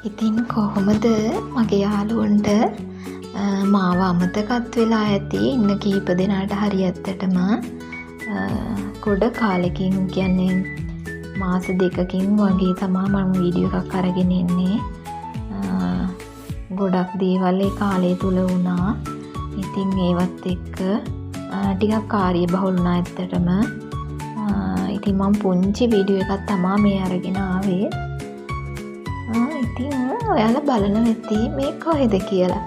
ඉතින් කොහොමද මගේ යාළුවන්ට මාව අමතකත් වෙලා ඇති ඉන්න කීප දෙනාට හරි ඇත්තටම ගොඩ කාලෙකින් කියන්නේ මාස දෙකකින් වගේ තමා මම වීඩියෝ එකක් අරගෙන එන්නේ. ගොඩක් දේවල් ඒ කාලය තුල වුණා. ඉතින් ඒවත් එක්ක ටිකක් කාර්යබහුල වුණා ඇත්තටම. ඉතින් මම පුංචි වීඩියෝ එකක් තමා මේ අරගෙන ආවේ. ඉතින් ඔයාලා බලන වෙද්දී මේ කොහෙද කියලා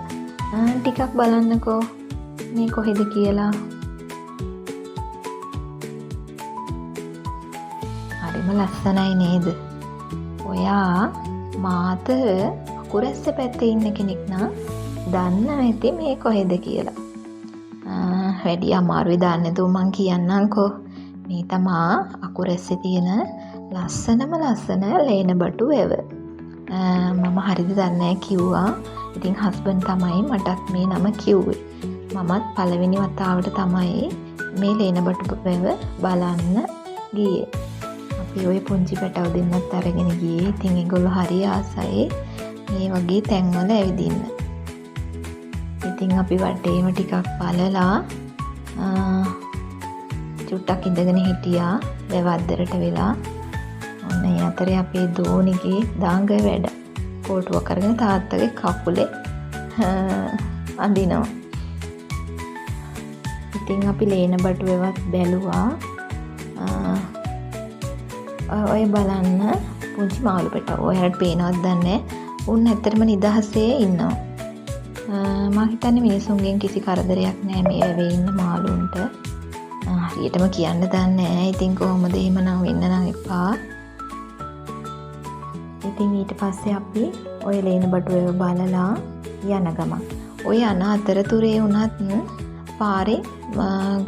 ටිකක් බලන්නකෝ මේ කොහෙද කියලා. හරිම ලස්සනයි නේද? ඔයා මාතර අකුරැස්ස පැත්තේ ඉන්න කෙනෙක් නම් දන්නවා ඇති මේ කොහෙද කියලා. වැඩි අමාරුයි දන්නේ නැතුව මං කියන්නම්කෝ. මේ තමා අකුරැස්සේ තියෙන ලස්සනම ලස්සන ලේනබටු වැව. මම හරිද දන්නේ කිව්වා. ඉතින් හස්බන්ඩ් තමයි මටත් මේ නම කිව්වේ. මමත් පළවෙනි වතාවට තමයි මේ ලේනබටු වැව බලන්න ගියේ. අපි ওই පුංචි පැටව දෙන්නත් අරගෙන ගියේ. ඉතින් ඒගොල්ලෝ හරි ආසයි මේ වගේ තැන්වල ඇවිදින්න. ඉතින් අපි වටේම ටිකක් බලලා චුට්ටක් ඉඳගෙන හිටියා වැව අද්දරට වෙලා. ඔන්න ඒ අතරේ අපේ දෝනිගේ දාංග වැඩ කෝටුවක් අරගෙන තාත්තගේ කකුලේ අඳිනවා. ඉතින් අපි ලේනබටු වැවත් බැලුවා. ඔය බලන්න පුංචි මාළු පැටව. ඔයාලට පේනවද දන්නේ. උන් ඇත්තටම නිදහසේ ඉන්නවා. මම හිතන්නේ මිනිසුන්ගෙන් කිසි කරදරයක් නැහැ මේ වැවේ ඉන්න මාළුන්ට. හරියටම කියන්න දන්නේ නැහැ. ඉතින් කොහොමද එහෙමනම් වෙන්න නම් එපා. ඉතින් ඊට පස්සේ අපි ඔය ලේනබටු වැව බලලා යන ගමන් ඔය යන අතරතුරේ වුණත් පාරේ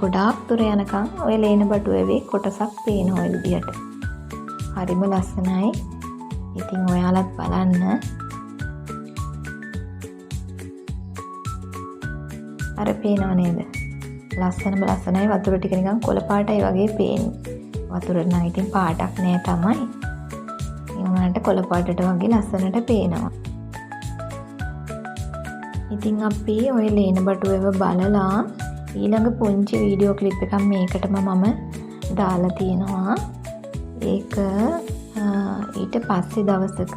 ගොඩාක් දුර යනකම් ඔය ලේනබටු වැවේ කොටසක් පේනවා ඔය විදියට. හරිම ලස්සනයි. ඉතින් ඔයාලත් බලන්න. අර පේනව නේද? ලස්සනම ලස්සනයි. වතුර ටික නිකන් කොළ පාටයි වගේ පේන්නේ. වතුර නම් ඉතින් පාටක් නෑ තමයි. ඒ වුණාට කොළ පාටට වගේ ලස්සනට පේනවා. ඉතින් අපි ওই ලේනබටු වැව බලලා ඊළඟ පුංචි වීඩියෝ ක්ලිප් එකක් මේකටම මම දාලා තියෙනවා. ඒක ඊට පස්සේ දවසක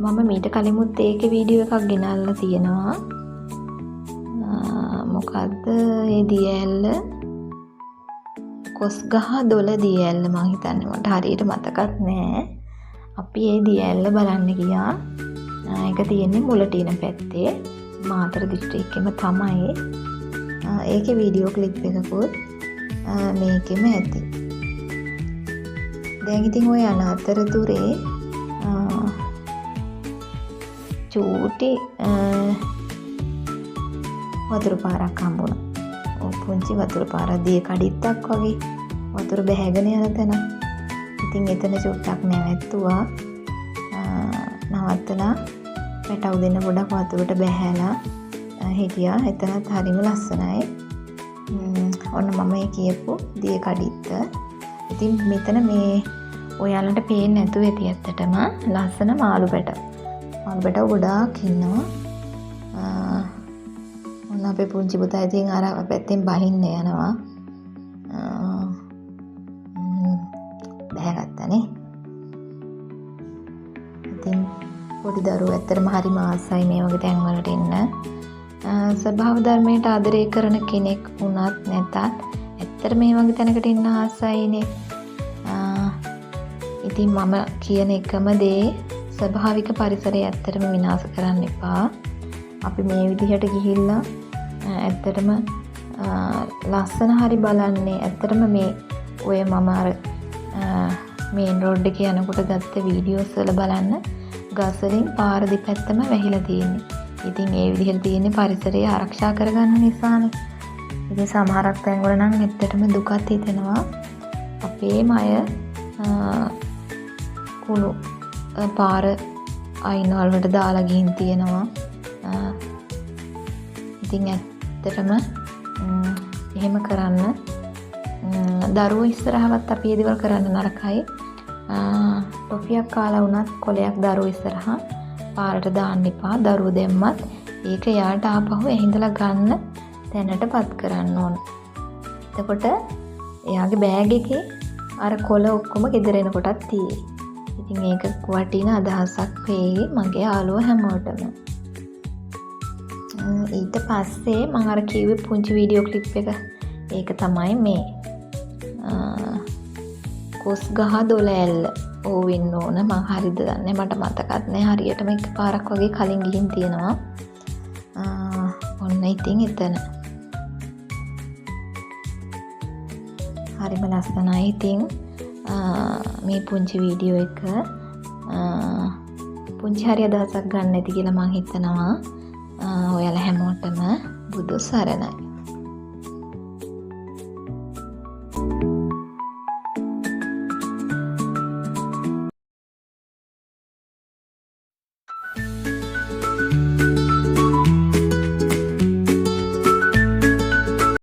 මම මීට කලිමුත් ඒකේ වීඩියෝ එකක් ගෙනල්ලා තියෙනවා. මොකද්ද ඒ දියැල්ල? කොස්ගහ දොළ දියැල්ල මං හිතන්නේ. මට හරියට මතකත් නෑ. අපි ඒ දියැල්ල බලන්න ගියා. ඒක තියෙන්නේ මුලටින පැත්තේ. මාතර දිස්ත්‍රික්කෙම තමයි. ඒකේ වීඩියෝ ක්ලිප් එකකුත් මේකෙම ඇති. දැන් ඉතින් ඔය යන අතරතුරේ චූටි වතුර පාරක් හම්බුණා. පුංචි වතුර පාරක් දිය කඩਿੱත්තක් වගේ වතුර බැහැගෙන යන තැන. ඉතින් එතන චුට්ටක් නැවැත්තුවා. නවත්තලා පැටව දෙන්න පොඩක් වතුරට බැහැලා හිටියා. එතනත් හරිම ලස්සනයි. ඔන්න මම කියපු දිය කඩਿੱත්ත. ඉතින් මෙතන මේ ඔයාලට පේන්නේ නැතුව ඇති ඇත්තටම ලස්සන මාළු පැටව. මාළු පැටව ගොඩාක් ඉන්නවා. ඔන්න අපේ පුංචි පුතා ඉතින් අර පැත්තෙන් බහින්න යනවා. බහැගත්තනේ. ඉතින් පොඩි දරුවෝ ඇත්තටම හරිම ආසයි මේ වගේ තැන් වලට එන්න. ස්වභාව ධර්මයට ආදරය කරන කෙනෙක් වුණත් නැතත් ඇත්තට මේ වගේ තැනකට එන්න ආසයිනේ. ඉතින් මම කියන එකම දේ ස්වභාවික පරිසරය ඇත්තටම විනාශ කරන්න එපා. අපි මේ විදිහට ගිහිල්ලා ඇත්තටම ලස්සන හරි බලන්නේ. ඇත්තටම මේ ඔය මම අර මේන් රෝඩ් එකේ යනකොට ගත්ත වීඩියෝස් වල බලන්න ගස් වලින් පාර දෙපැත්තම වැහිලා තියෙන්නේ. ඉතින් ඒ විදිහට තියෙන්නේ පරිසරය ආරක්ෂා කරගන්න නිසානේ. ඉතින් සමහරක් තැන්වල නම් ඇත්තටම දුකත් හිතෙනවා. අපේම අය කුණු පාර අයිනවල වලට දාලා ගිහින් තියෙනවා. ඉතින් ඇත්තටම එහෙම කරන්න දරුවෝ ඉස්සරහවත් අපි ඒ දේවල් කරන්න නරකයි. ටොෆියක් කාලා වුණත් කොලයක් දරුවෝ ඉස්සරහා පාරට දාන්න එපා. දරුවෝ දැම්මත් ඒක එයාට ආපහු එහිඳලා ගන්න තැනටපත් කරන්න ඕන. එතකොට එයාගේ බෑග් එකේ අර කොල ඔක්කොම ගෙදර එනකොටත් තියෙයි. ඉතින් ඒක වටින අදහසක් වෙයි මගේ යාළුවෝ හැමෝටම. ඊට පස්සේ මම අර කිව්වේ පුංචි වීඩියෝ ක්ලිප් එක. ඒක තමයි මේ. කොස් ගහ දොළ ඇල්ල ඕවෙන්න ඕන. මම හරිද දන්නේ මට මතකත් නෑ හරියටම එකපාරක් වගේ කලින් ගිහින් තියෙනවා. ඔන්න ඉතින් එතන. හරිම ලස්සනයි. ඉතින් මේ පුංචි වීඩියෝ එක පුංචි හරි අදහසක් ගන්න ඇති කියලා මම හිතනවා. ඔයාලා හැමෝටම බුදු සරණයි.